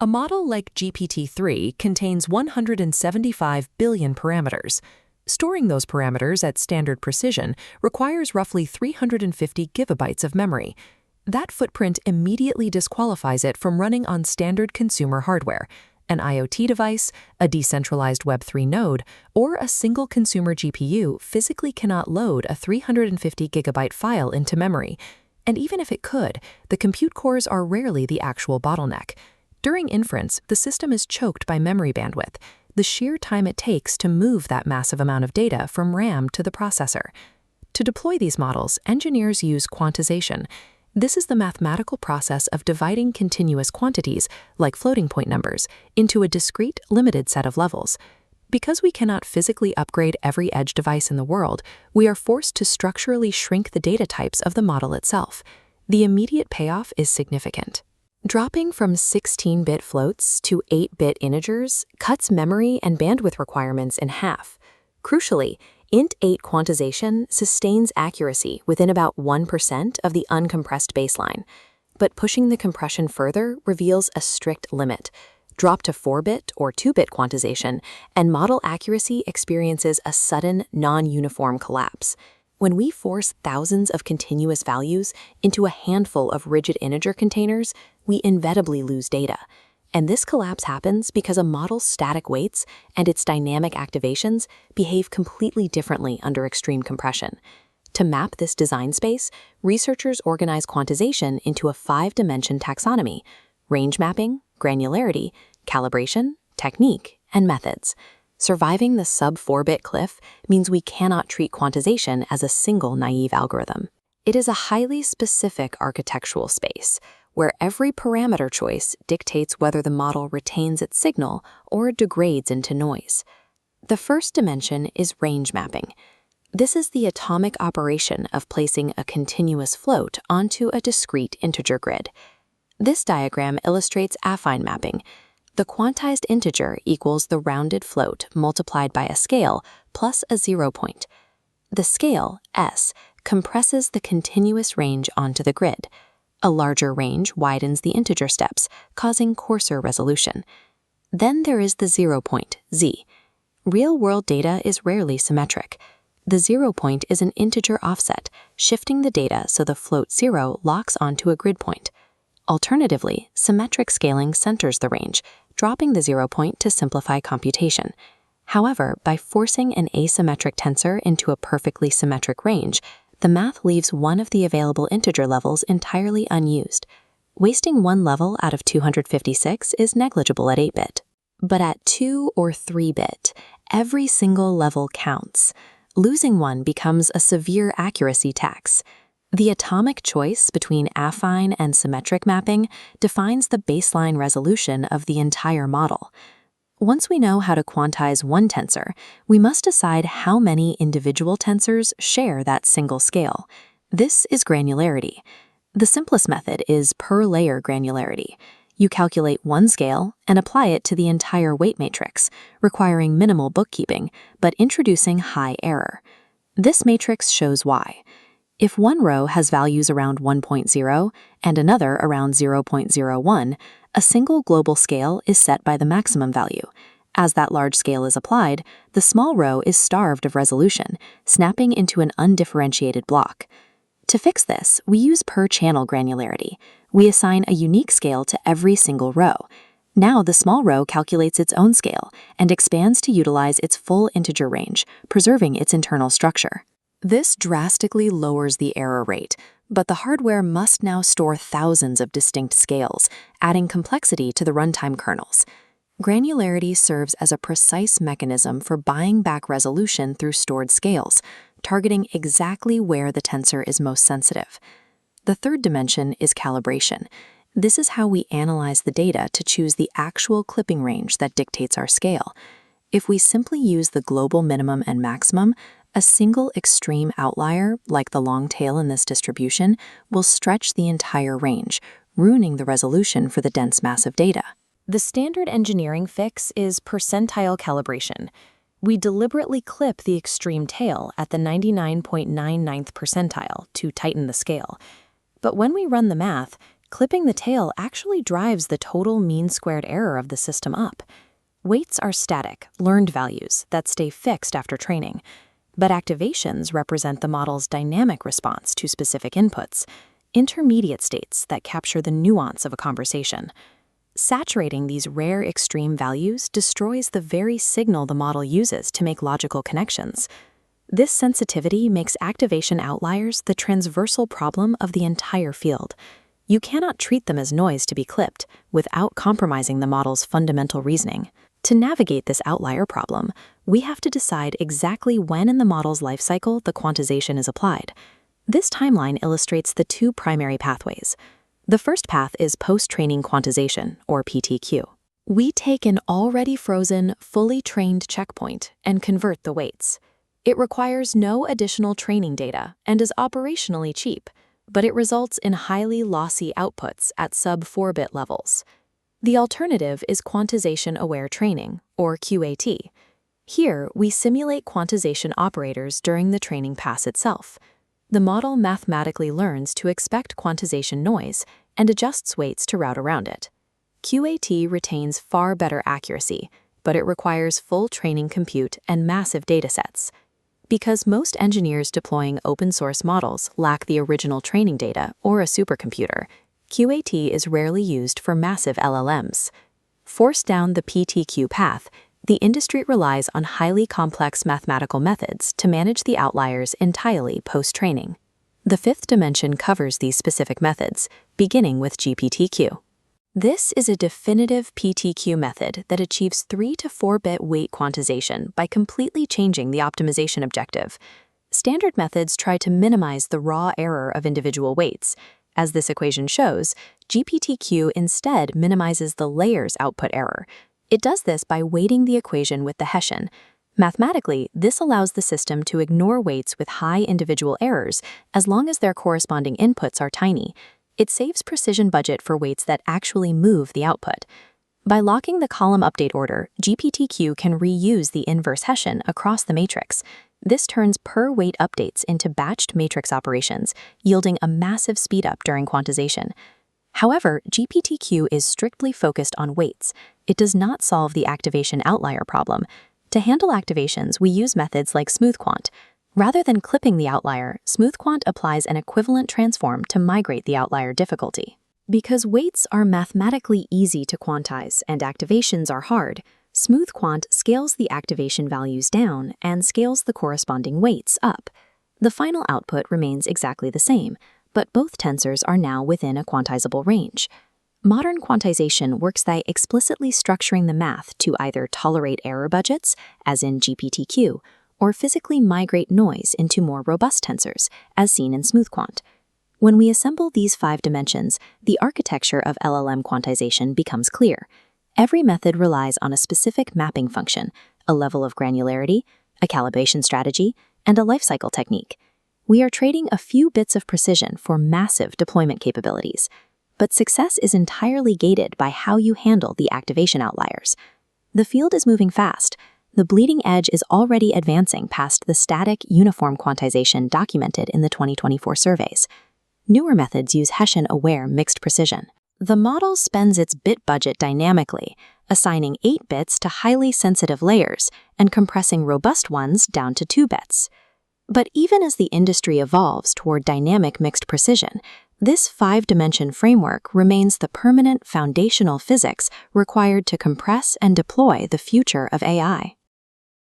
A model like GPT-3 contains 175 billion parameters. Storing those parameters at standard precision requires roughly 350 gigabytes of memory. That footprint immediately disqualifies it from running on standard consumer hardware. An IoT device, a decentralized Web3 node, or a single consumer GPU physically cannot load a 350 gigabyte file into memory. And even if it could, the compute cores are rarely the actual bottleneck. During inference, the system is choked by memory bandwidth, the sheer time it takes to move that massive amount of data from RAM to the processor. To deploy these models, engineers use quantization. This is the mathematical process of dividing continuous quantities, like floating point numbers, into a discrete, limited set of levels. Because we cannot physically upgrade every edge device in the world, we are forced to structurally shrink the data types of the model itself. The immediate payoff is significant. Dropping from 16-bit floats to 8-bit integers cuts memory and bandwidth requirements in half. Crucially, int8 quantization sustains accuracy within about 1% of the uncompressed baseline. But pushing the compression further reveals a strict limit. Drop to 4-bit or 2-bit quantization, and model accuracy experiences a sudden, non-uniform collapse. When we force thousands of continuous values into a handful of rigid integer containers, we inevitably lose data. And this collapse happens because a model's static weights and its dynamic activations behave completely differently under extreme compression. To map this design space, researchers organize quantization into a 5-dimension taxonomy: range mapping, granularity, calibration, technique, and methods. Surviving the sub-4-bit cliff means we cannot treat quantization as a single naive algorithm. It is a highly specific architectural space, where every parameter choice dictates whether the model retains its signal or degrades into noise. The first dimension is range mapping. This is the atomic operation of placing a continuous float onto a discrete integer grid. This diagram illustrates affine mapping. The quantized integer equals the rounded float multiplied by a scale plus a 0 point. The scale, S, compresses the continuous range onto the grid. A larger range widens the integer steps, causing coarser resolution. Then there is the 0 point, Z. Real-world data is rarely symmetric. The 0 point is an integer offset, shifting the data so the float 0 locks onto a grid point. Alternatively, symmetric scaling centers the range, dropping the 0 point to simplify computation. However, by forcing an asymmetric tensor into a perfectly symmetric range, the math leaves one of the available integer levels entirely unused. Wasting one level out of 256 is negligible at 8-bit. But at 2 or 3-bit, every single level counts. Losing one becomes a severe accuracy tax. The atomic choice between affine and symmetric mapping defines the baseline resolution of the entire model. Once we know how to quantize one tensor, we must decide how many individual tensors share that single scale. This is granularity. The simplest method is per-layer granularity. You calculate one scale and apply it to the entire weight matrix, requiring minimal bookkeeping, but introducing high error. This matrix shows why. If one row has values around 1.0 and another around 0.01, a single global scale is set by the maximum value. As that large scale is applied, the small row is starved of resolution, snapping into an undifferentiated block. To fix this, we use per-channel granularity. We assign a unique scale to every single row. Now the small row calculates its own scale and expands to utilize its full integer range, preserving its internal structure. This drastically lowers the error rate, but the hardware must now store thousands of distinct scales, adding complexity to the runtime kernels. Granularity serves as a precise mechanism for buying back resolution through stored scales, targeting exactly where the tensor is most sensitive. The third dimension is calibration. This is how we analyze the data to choose the actual clipping range that dictates our scale. If we simply use the global minimum and maximum, a single extreme outlier, like the long tail in this distribution, will stretch the entire range, ruining the resolution for the dense mass of data. The standard engineering fix is percentile calibration. We deliberately clip the extreme tail at the 99.99th percentile to tighten the scale. But when we run the math, clipping the tail actually drives the total mean squared error of the system up. Weights are static, learned values that stay fixed after training, but activations represent the model's dynamic response to specific inputs, intermediate states that capture the nuance of a conversation. Saturating these rare extreme values destroys the very signal the model uses to make logical connections. This sensitivity makes activation outliers the transversal problem of the entire field. You cannot treat them as noise to be clipped without compromising the model's fundamental reasoning. To navigate this outlier problem, we have to decide exactly when in the model's life cycle the quantization is applied. This timeline illustrates the two primary pathways. The first path is post-training quantization, or PTQ. We take an already frozen, fully trained checkpoint and convert the weights. It requires no additional training data and is operationally cheap, but it results in highly lossy outputs at sub-4-bit levels. The alternative is quantization-aware training, or QAT. Here, we simulate quantization operators during the training pass itself. The model mathematically learns to expect quantization noise and adjusts weights to route around it. QAT retains far better accuracy, but it requires full training compute and massive datasets. Because most engineers deploying open-source models lack the original training data or a supercomputer, QAT is rarely used for massive LLMs. Forced down the PTQ path, the industry relies on highly complex mathematical methods to manage the outliers entirely post-training. The fifth dimension covers these specific methods, beginning with GPTQ. This is a definitive PTQ method that achieves 3 to 4-bit weight quantization by completely changing the optimization objective. Standard methods try to minimize the raw error of individual weights. As this equation shows, GPTQ instead minimizes the layers output error. It does this by weighting the equation with the Hessian. Mathematically, this allows the system to ignore weights with high individual errors as long as their corresponding inputs are tiny. It saves precision budget for weights that actually move the output. By locking the column update order, GPTQ can reuse the inverse Hessian across the matrix. This turns per-weight updates into batched matrix operations, yielding a massive speedup during quantization. However, GPTQ is strictly focused on weights. It does not solve the activation outlier problem. To handle activations, we use methods like SmoothQuant. Rather than clipping the outlier, SmoothQuant applies an equivalent transform to migrate the outlier difficulty. Because weights are mathematically easy to quantize and activations are hard, SmoothQuant scales the activation values down and scales the corresponding weights up. The final output remains exactly the same, but both tensors are now within a quantizable range. Modern quantization works by explicitly structuring the math to either tolerate error budgets, as in GPTQ, or physically migrate noise into more robust tensors, as seen in SmoothQuant. When we assemble these 5 dimensions, the architecture of LLM quantization becomes clear. Every method relies on a specific mapping function, a level of granularity, a calibration strategy, and a lifecycle technique. We are trading a few bits of precision for massive deployment capabilities. But success is entirely gated by how you handle the activation outliers. The field is moving fast. The bleeding edge is already advancing past the static, uniform quantization documented in the 2024 surveys. Newer methods use Hessian-aware mixed precision. The model spends its bit budget dynamically, assigning 8 bits to highly sensitive layers and compressing robust ones down to 2 bits. But even as the industry evolves toward dynamic mixed precision, this 5-dimension framework remains the permanent foundational physics required to compress and deploy the future of AI.